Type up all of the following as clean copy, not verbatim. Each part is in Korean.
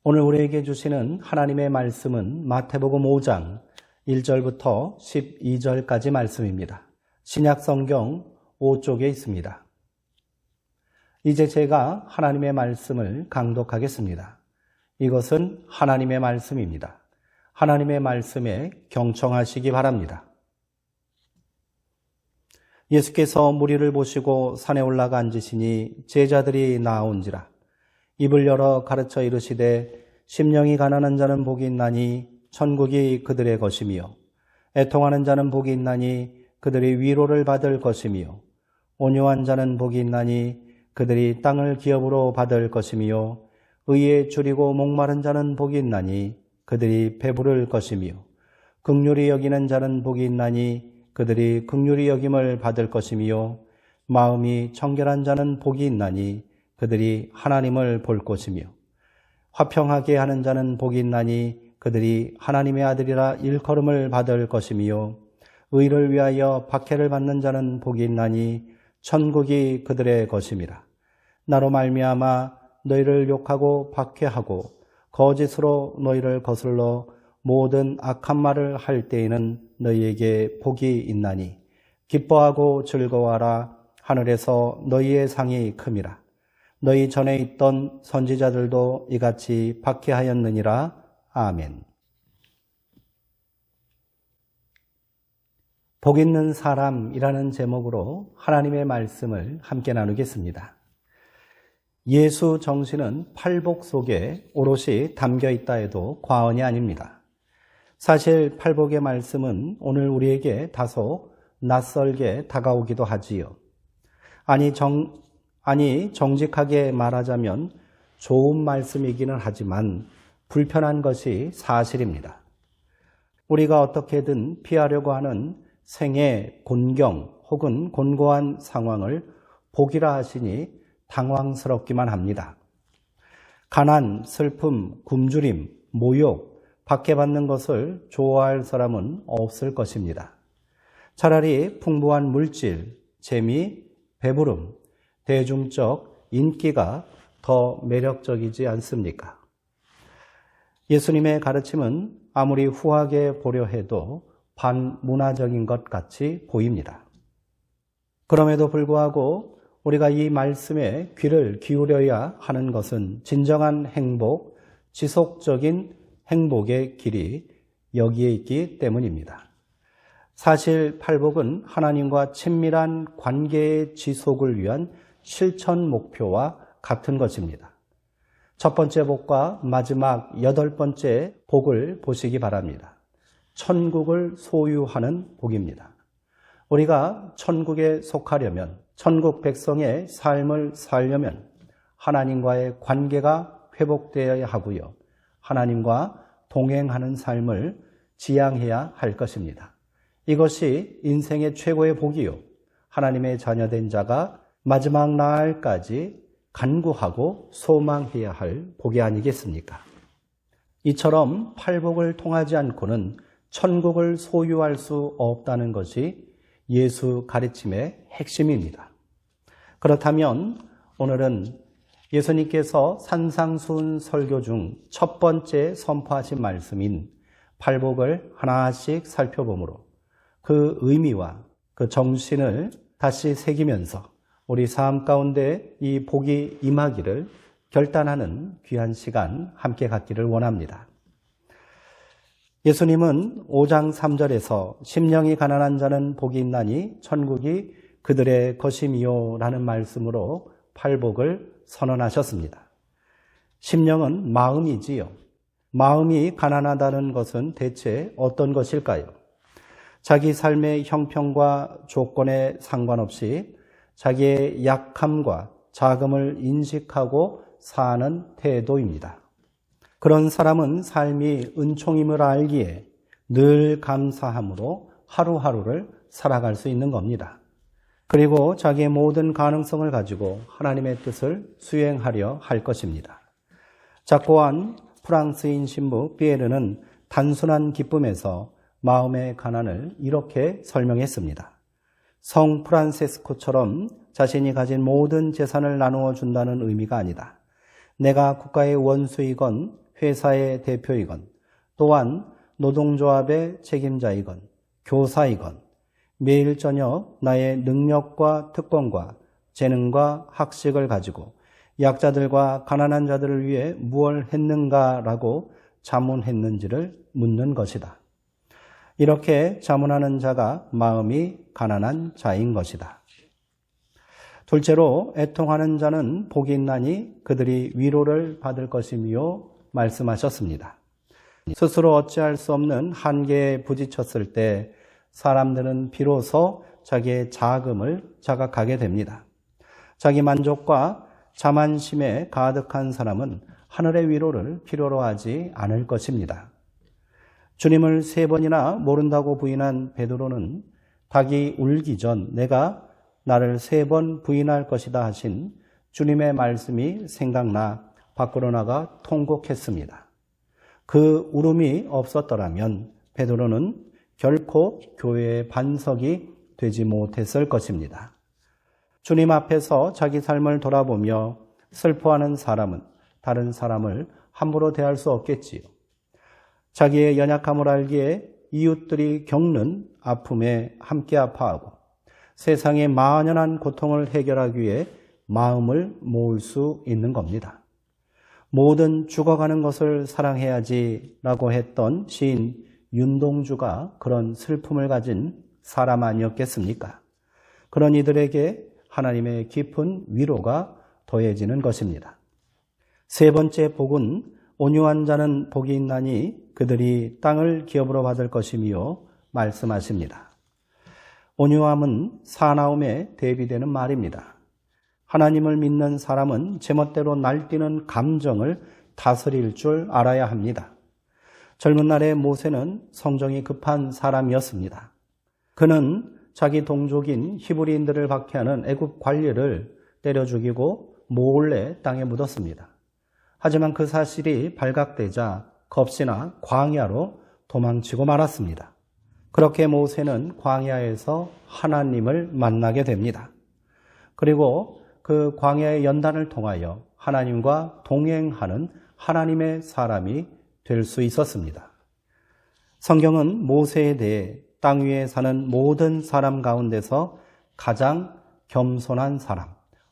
오늘 우리에게 주시는 하나님의 말씀은 마태복음 5장 1절부터 12절까지 말씀입니다. 신약 성경 5쪽에 있습니다. 이제 제가 하나님의 말씀을 강독하겠습니다. 이것은 하나님의 말씀입니다. 하나님의 말씀에 경청하시기 바랍니다. 예수께서 무리를 보시고 산에 올라가 앉으시니 제자들이 나아온지라. 입을 열어 가르쳐 이르시되 심령이 가난한 자는 복이 있나니 천국이 그들의 것이며 애통하는 자는 복이 있나니 그들이 위로를 받을 것이며 온유한 자는 복이 있나니 그들이 땅을 기업으로 받을 것이며 의에 줄이고 목마른 자는 복이 있나니 그들이 배부를 것이며 긍휼히 여기는 자는 복이 있나니 그들이 긍휼히 여김을 받을 것이며 마음이 청결한 자는 복이 있나니 그들이 하나님을 볼 것이며 화평하게 하는 자는 복이 있나니 그들이 하나님의 아들이라 일컬음을 받을 것이며 의를 위하여 박해를 받는 자는 복이 있나니 천국이 그들의 것임이라. 나로 말미암아 너희를 욕하고 박해하고 거짓으로 너희를 거슬러 모든 악한 말을 할 때에는 너희에게 복이 있나니 기뻐하고 즐거워하라. 하늘에서 너희의 상이 큼이라. 너희 전에 있던 선지자들도 이같이 박해하였느니라. 아멘. 복 있는 사람이라는 제목으로 하나님의 말씀을 함께 나누겠습니다. 예수 정신은 팔복 속에 오롯이 담겨 있다 해도 과언이 아닙니다. 사실 팔복의 말씀은 오늘 우리에게 다소 낯설게 다가오기도 하지요. 정직하게 말하자면 좋은 말씀이기는 하지만 불편한 것이 사실입니다. 우리가 어떻게든 피하려고 하는 생의 곤경 혹은 곤고한 상황을 복이라 하시니 당황스럽기만 합니다. 가난, 슬픔, 굶주림, 모욕, 박해받는 것을 좋아할 사람은 없을 것입니다. 차라리 풍부한 물질, 재미, 배부름, 대중적 인기가 더 매력적이지 않습니까? 예수님의 가르침은 아무리 후하게 보려 해도 반문화적인 것 같이 보입니다. 그럼에도 불구하고 우리가 이 말씀에 귀를 기울여야 하는 것은 진정한 행복, 지속적인 행복의 길이 여기에 있기 때문입니다. 사실 팔복은 하나님과 친밀한 관계의 지속을 위한 실천 목표와 같은 것입니다. 첫 번째 복과 마지막 8번째 복을 보시기 바랍니다. 천국을 소유하는 복입니다. 우리가 천국에 속하려면, 천국 백성의 삶을 살려면 하나님과의 관계가 회복되어야 하고요. 하나님과 동행하는 삶을 지향해야 할 것입니다. 이것이 인생의 최고의 복이요. 하나님의 자녀된 자가 마지막 날까지 간구하고 소망해야 할 복이 아니겠습니까? 이처럼 팔복을 통하지 않고는 천국을 소유할 수 없다는 것이 예수 가르침의 핵심입니다. 그렇다면 오늘은 예수님께서 산상수훈 설교 중 첫 번째 선포하신 말씀인 팔복을 하나씩 살펴보므로 그 의미와 그 정신을 다시 새기면서 우리 삶 가운데 이 복이 임하기를 결단하는 귀한 시간 함께 갖기를 원합니다. 예수님은 5장 3절에서 심령이 가난한 자는 복이 있나니 천국이 그들의 것이미요 라는 말씀으로 팔복을 선언하셨습니다. 심령은 마음이지요. 마음이 가난하다는 것은 대체 어떤 것일까요? 자기 삶의 형편과 조건에 상관없이 자기의 약함과 자금을 인식하고 사는 태도입니다. 그런 사람은 삶이 은총임을 알기에 늘 감사함으로 하루하루를 살아갈 수 있는 겁니다. 그리고 자기의 모든 가능성을 가지고 하나님의 뜻을 수행하려 할 것입니다. 작고한 프랑스인 신부 피에르는 단순한 기쁨에서 마음의 가난을 이렇게 설명했습니다. 성 프란세스코처럼 자신이 가진 모든 재산을 나누어 준다는 의미가 아니다. 내가 국가의 원수이건 회사의 대표이건 또한 노동조합의 책임자이건 교사이건 매일 저녁 나의 능력과 특권과 재능과 학식을 가지고 약자들과 가난한 자들을 위해 무엇을 했는가라고 자문했는지를 묻는 것이다. 이렇게 자문하는 자가 마음이 가난한 자인 것이다. 둘째로 애통하는 자는 복이 있나니 그들이 위로를 받을 것이며 말씀하셨습니다. 스스로 어찌할 수 없는 한계에 부딪혔을 때 사람들은 비로소 자기의 자금을 자각하게 됩니다. 자기 만족과 자만심에 가득한 사람은 하늘의 위로를 필요로 하지 않을 것입니다. 주님을 3번이나 모른다고 부인한 베드로는 닭이 울기 전 내가 나를 3번 부인할 것이다 하신 주님의 말씀이 생각나 밖으로 나가 통곡했습니다. 그 울음이 없었더라면 베드로는 결코 교회의 반석이 되지 못했을 것입니다. 주님 앞에서 자기 삶을 돌아보며 슬퍼하는 사람은 다른 사람을 함부로 대할 수 없겠지요. 자기의 연약함을 알기에 이웃들이 겪는 아픔에 함께 아파하고 세상의 만연한 고통을 해결하기 위해 마음을 모을 수 있는 겁니다. 모든 죽어가는 것을 사랑해야지 라고 했던 시인 윤동주가 그런 슬픔을 가진 사람 아니었겠습니까? 그런 이들에게 하나님의 깊은 위로가 더해지는 것입니다. 3번째 복은 온유한 자는 복이 있나니 그들이 땅을 기업으로 받을 것이며 말씀하십니다. 온유함은 사나움에 대비되는 말입니다. 하나님을 믿는 사람은 제멋대로 날뛰는 감정을 다스릴 줄 알아야 합니다. 젊은 날의 모세는 성정이 급한 사람이었습니다. 그는 자기 동족인 히브리인들을 박해하는 애굽 관리를 때려 죽이고 몰래 땅에 묻었습니다. 하지만 그 사실이 발각되자 겁시나 광야로 도망치고 말았습니다. 그렇게 모세는 광야에서 하나님을 만나게 됩니다. 그리고 그 광야의 연단을 통하여 하나님과 동행하는 하나님의 사람이 될 수 있었습니다. 성경은 모세에 대해 땅 위에 사는 모든 사람 가운데서 가장 겸손한 사람,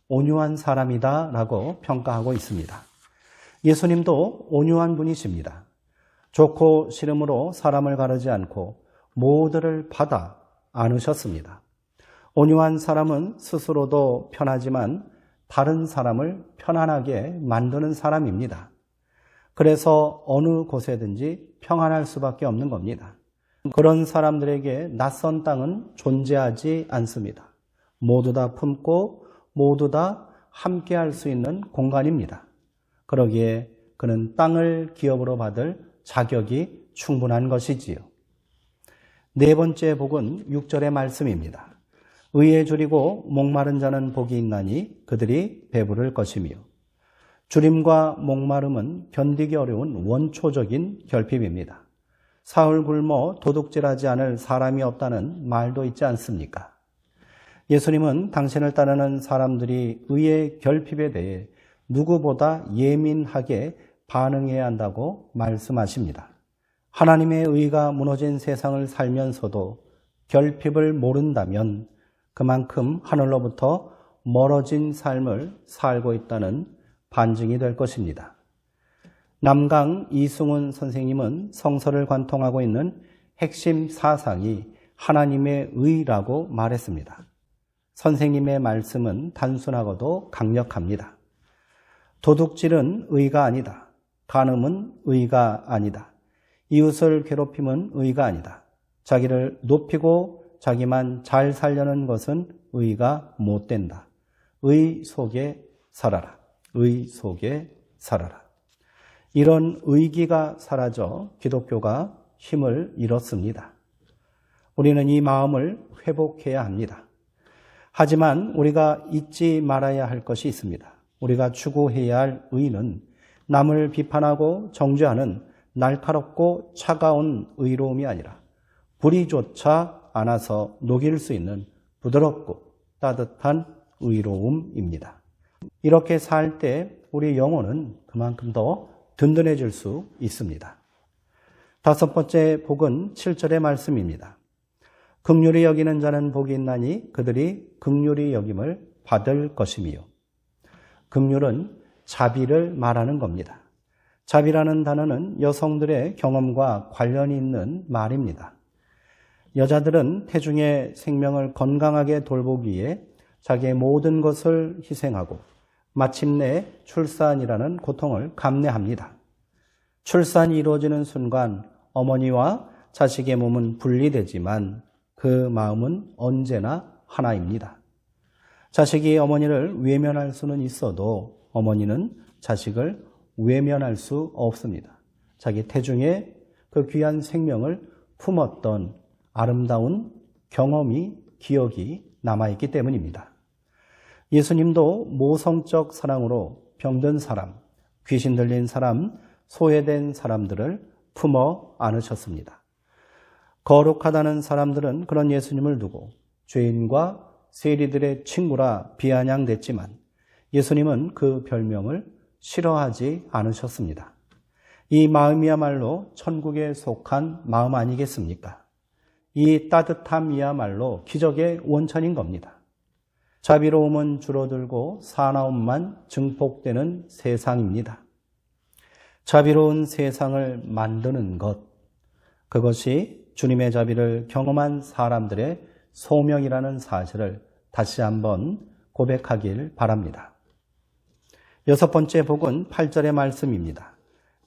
온유한 사람이다 라고 평가하고 있습니다. 예수님도 온유한 분이십니다. 좋고 싫음으로 사람을 가르지 않고 모두를 받아 안으셨습니다. 온유한 사람은 스스로도 편하지만 다른 사람을 편안하게 만드는 사람입니다. 그래서 어느 곳에든지 평안할 수밖에 없는 겁니다. 그런 사람들에게 낯선 땅은 존재하지 않습니다. 모두 다 품고 모두 다 함께 할 수 있는 공간입니다. 그러기에 그는 땅을 기업으로 받을 자격이 충분한 것이지요. 4번째 복은 6절의 말씀입니다. 의에 줄이고 목마른 자는 복이 있나니 그들이 배부를 것이며. 줄임과 목마름은 견디기 어려운 원초적인 결핍입니다. 사흘 굶어 도둑질하지 않을 사람이 없다는 말도 있지 않습니까? 예수님은 당신을 따르는 사람들이 의의 결핍에 대해 누구보다 예민하게 반응해야 한다고 말씀하십니다. 하나님의 의가 무너진 세상을 살면서도 결핍을 모른다면 그만큼 하늘로부터 멀어진 삶을 살고 있다는 반증이 될 것입니다. 남강 이승훈 선생님은 성서를 관통하고 있는 핵심 사상이 하나님의 의라고 말했습니다. 선생님의 말씀은 단순하고도 강력합니다. 도둑질은 의가 아니다. 간음은 의가 아니다. 이웃을 괴롭힘은 의가 아니다. 자기를 높이고 자기만 잘 살려는 것은 의가 못 된다. 의 속에 살아라. 의 속에 살아라. 이런 의기가 사라져 기독교가 힘을 잃었습니다. 우리는 이 마음을 회복해야 합니다. 하지만 우리가 잊지 말아야 할 것이 있습니다. 우리가 추구해야 할 의는 남을 비판하고 정죄하는 날카롭고 차가운 의로움이 아니라 불이조차 않아서 녹일 수 있는 부드럽고 따뜻한 의로움입니다. 이렇게 살 때 우리 영혼은 그만큼 더 든든해질 수 있습니다. 다섯 번째 복은 7절의 말씀입니다. 긍휼히 여기는 자는 복이 있나니 그들이 긍휼히 여김을 받을 것이미요. 긍휼은 자비를 말하는 겁니다. 자비라는 단어는 여성들의 경험과 관련이 있는 말입니다. 여자들은 태중의 생명을 건강하게 돌보기 위해 자기의 모든 것을 희생하고 마침내 출산이라는 고통을 감내합니다. 출산이 이루어지는 순간 어머니와 자식의 몸은 분리되지만 그 마음은 언제나 하나입니다. 자식이 어머니를 외면할 수는 있어도 어머니는 자식을 외면할 수 없습니다. 자기 태중에 그 귀한 생명을 품었던 아름다운 경험이, 기억이 남아있기 때문입니다. 예수님도 모성적 사랑으로 병든 사람, 귀신 들린 사람, 소외된 사람들을 품어 안으셨습니다. 거룩하다는 사람들은 그런 예수님을 두고 죄인과 세리들의 친구라 비아냥댔지만 예수님은 그 별명을 싫어하지 않으셨습니다. 이 마음이야말로 천국에 속한 마음 아니겠습니까? 이 따뜻함이야말로 기적의 원천인 겁니다. 자비로움은 줄어들고 사나움만 증폭되는 세상입니다. 자비로운 세상을 만드는 것, 그것이 주님의 자비를 경험한 사람들의 소명이라는 사실을 다시 한번 고백하길 바랍니다. 여섯 번째 복은 8절의 말씀입니다.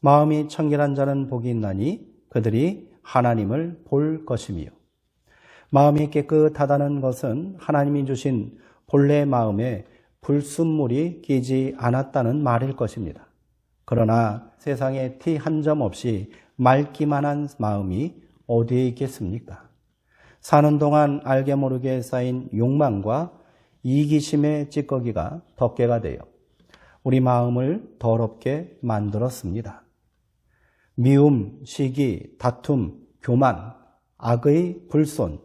마음이 청결한 자는 복이 있나니 그들이 하나님을 볼 것이미요. 마음이 깨끗하다는 것은 하나님이 주신 본래 마음에 불순물이 끼지 않았다는 말일 것입니다. 그러나 세상에 티 한 점 없이 맑기만 한 마음이 어디에 있겠습니까? 사는 동안 알게 모르게 쌓인 욕망과 이기심의 찌꺼기가 덮개가 되어 우리 마음을 더럽게 만들었습니다. 미움, 시기, 다툼, 교만, 악의 불손,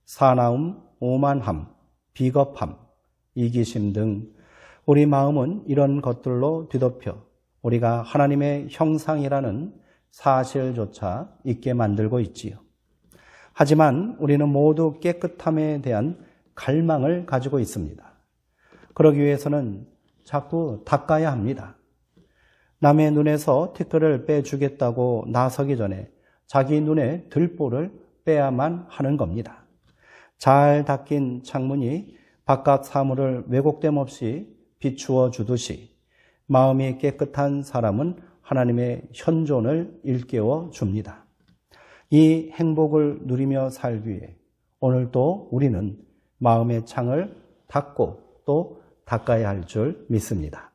사나움, 오만함, 비겁함, 이기심 등 우리 마음은 이런 것들로 뒤덮여 우리가 하나님의 형상이라는 사실조차 잊게 만들고 있지요. 하지만 우리는 모두 깨끗함에 대한 갈망을 가지고 있습니다. 그러기 위해서는 자꾸 닦아야 합니다. 남의 눈에서 티끌을 빼주겠다고 나서기 전에 자기 눈에 들보를 빼야만 하는 겁니다. 잘 닦인 창문이 바깥 사물을 왜곡됨 없이 비추어 주듯이 마음이 깨끗한 사람은 하나님의 현존을 일깨워 줍니다. 이 행복을 누리며 살기 위해 오늘도 우리는 마음의 창을 닫고 또 닦아야 할 줄 믿습니다.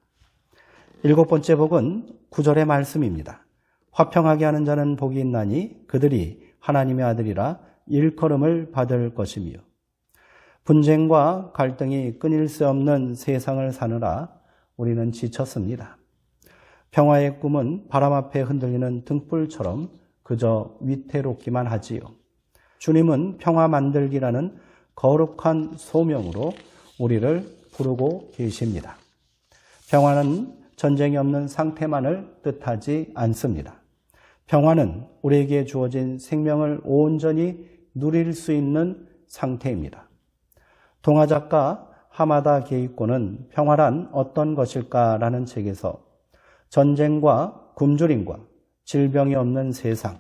일곱 번째 복은 9절의 말씀입니다. 화평하게 하는 자는 복이 있나니 그들이 하나님의 아들이라 일컬음을 받을 것이며 분쟁과 갈등이 끊일 수 없는 세상을 사느라 우리는 지쳤습니다. 평화의 꿈은 바람 앞에 흔들리는 등불처럼 그저 위태롭기만 하지요. 주님은 평화 만들기라는 거룩한 소명으로 우리를 부르고 계십니다. 평화는 전쟁이 없는 상태만을 뜻하지 않습니다. 평화는 우리에게 주어진 생명을 온전히 누릴 수 있는 상태입니다. 동화작가 하마다 게이코는 평화란 어떤 것일까라는 책에서 전쟁과 굶주림과 질병이 없는 세상,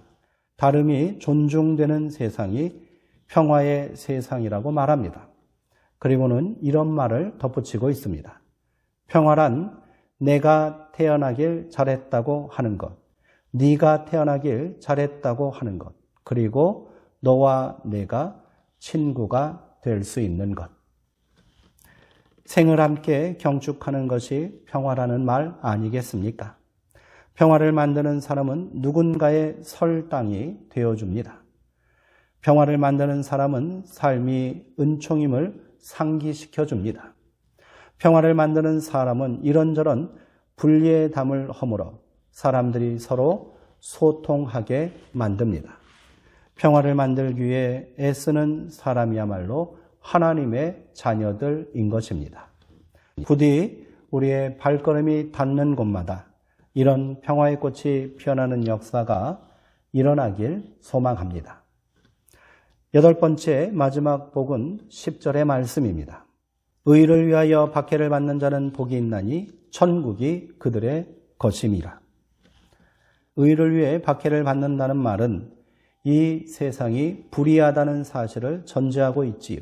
다름이 존중되는 세상이 평화의 세상이라고 말합니다. 그리고는 이런 말을 덧붙이고 있습니다. 평화란 내가 태어나길 잘했다고 하는 것, 네가 태어나길 잘했다고 하는 것, 그리고 너와 내가 친구가 될 수 있는 것. 생을 함께 경축하는 것이 평화라는 말 아니겠습니까? 평화를 만드는 사람은 누군가의 설당이 되어줍니다. 평화를 만드는 사람은 삶이 은총임을 상기시켜줍니다. 평화를 만드는 사람은 이런저런 분리의 담을 허물어 사람들이 서로 소통하게 만듭니다. 평화를 만들기 위해 애쓰는 사람이야말로 하나님의 자녀들인 것입니다. 부디 우리의 발걸음이 닿는 곳마다 이런 평화의 꽃이 피어나는 역사가 일어나길 소망합니다. 8번째 마지막 복은 10절의 말씀입니다. 의를 위하여 박해를 받는 자는 복이 있나니 천국이 그들의 것임이라. 의를 위해 박해를 받는다는 말은 이 세상이 불의하다는 사실을 전제하고 있지요.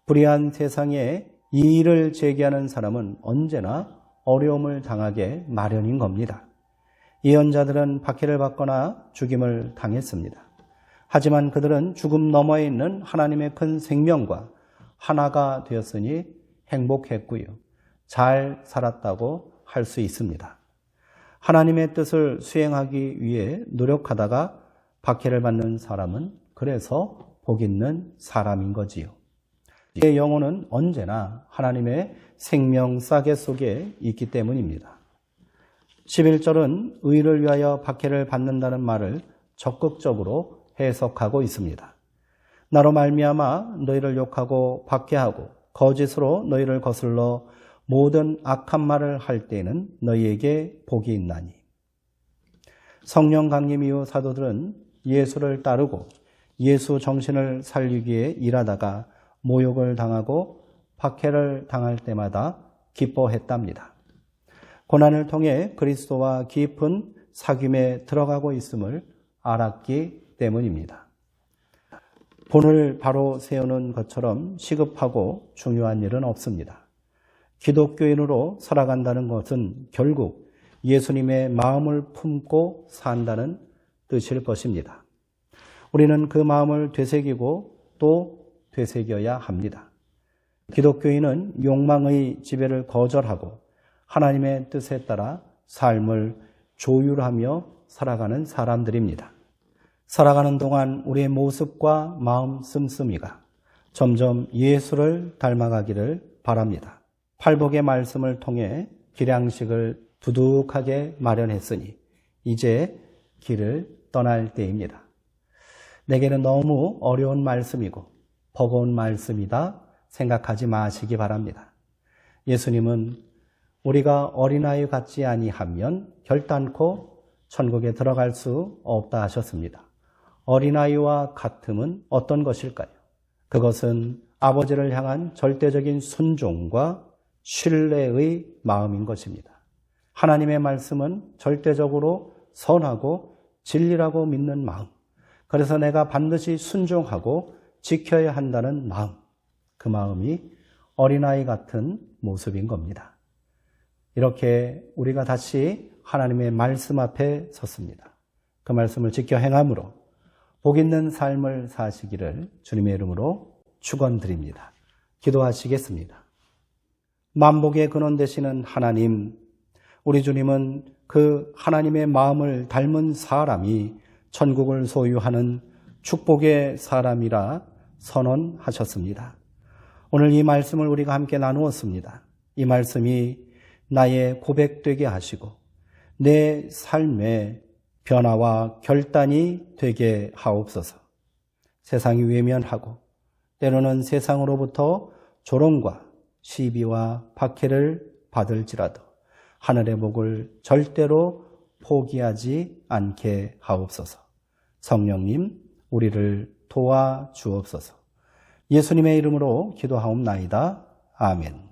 불의한 세상에 이의를 제기하는 사람은 언제나 어려움을 당하게 마련인 겁니다. 예언자들은 박해를 받거나 죽임을 당했습니다. 하지만 그들은 죽음 너머에 있는 하나님의 큰 생명과 하나가 되었으니 행복했고요. 잘 살았다고 할 수 있습니다. 하나님의 뜻을 수행하기 위해 노력하다가 박해를 받는 사람은 그래서 복 있는 사람인 거지요. 우리의 영혼은 언제나 하나님의 생명 싸개 속에 있기 때문입니다. 11절은 의를 위하여 박해를 받는다는 말을 적극적으로 해석하고 있습니다. 나로 말미암아 너희를 욕하고 박해하고 거짓으로 너희를 거슬러 모든 악한 말을 할 때에는 너희에게 복이 있나니. 성령 강림 이후 사도들은 예수를 따르고 예수 정신을 살리기 위해 일하다가 모욕을 당하고 박해를 당할 때마다 기뻐했답니다. 고난을 통해 그리스도와 깊은 사귐에 들어가고 있음을 알았기 때문입니다. 본을 바로 세우는 것처럼 시급하고 중요한 일은 없습니다. 기독교인으로 살아간다는 것은 결국 예수님의 마음을 품고 산다는 뜻일 것입니다. 우리는 그 마음을 되새기고 또 되새겨야 합니다. 기독교인은 욕망의 지배를 거절하고 하나님의 뜻에 따라 삶을 조율하며 살아가는 사람들입니다. 살아가는 동안 우리의 모습과 마음 씀씀이가 점점 예수를 닮아가기를 바랍니다. 팔복의 말씀을 통해 기량식을 두둑하게 마련했으니 이제 길을 떠날 때입니다. 내게는 너무 어려운 말씀이고 버거운 말씀이다 생각하지 마시기 바랍니다. 예수님은 우리가 어린아이 같지 아니하면 결단코 천국에 들어갈 수 없다 하셨습니다. 어린아이와 같음은 어떤 것일까요? 그것은 아버지를 향한 절대적인 순종과 신뢰의 마음인 것입니다. 하나님의 말씀은 절대적으로 선하고 진리라고 믿는 마음, 그래서 내가 반드시 순종하고 지켜야 한다는 마음, 그 마음이 어린아이 같은 모습인 겁니다. 이렇게 우리가 다시 하나님의 말씀 앞에 섰습니다. 그 말씀을 지켜 행함으로 복 있는 삶을 사시기를 주님의 이름으로 축원드립니다. 기도하시겠습니다. 만복의 근원 되시는 하나님, 우리 주님은 그 하나님의 마음을 닮은 사람이 천국을 소유하는 축복의 사람이라 선언하셨습니다. 오늘 이 말씀을 우리가 함께 나누었습니다. 이 말씀이 나의 고백되게 하시고 내 삶의 변화와 결단이 되게 하옵소서. 세상이 외면하고 때로는 세상으로부터 조롱과 시비와 박해를 받을지라도 하늘의 복을 절대로 포기하지 않게 하옵소서. 성령님, 우리를 도와주옵소서. 예수님의 이름으로 기도하옵나이다. 아멘.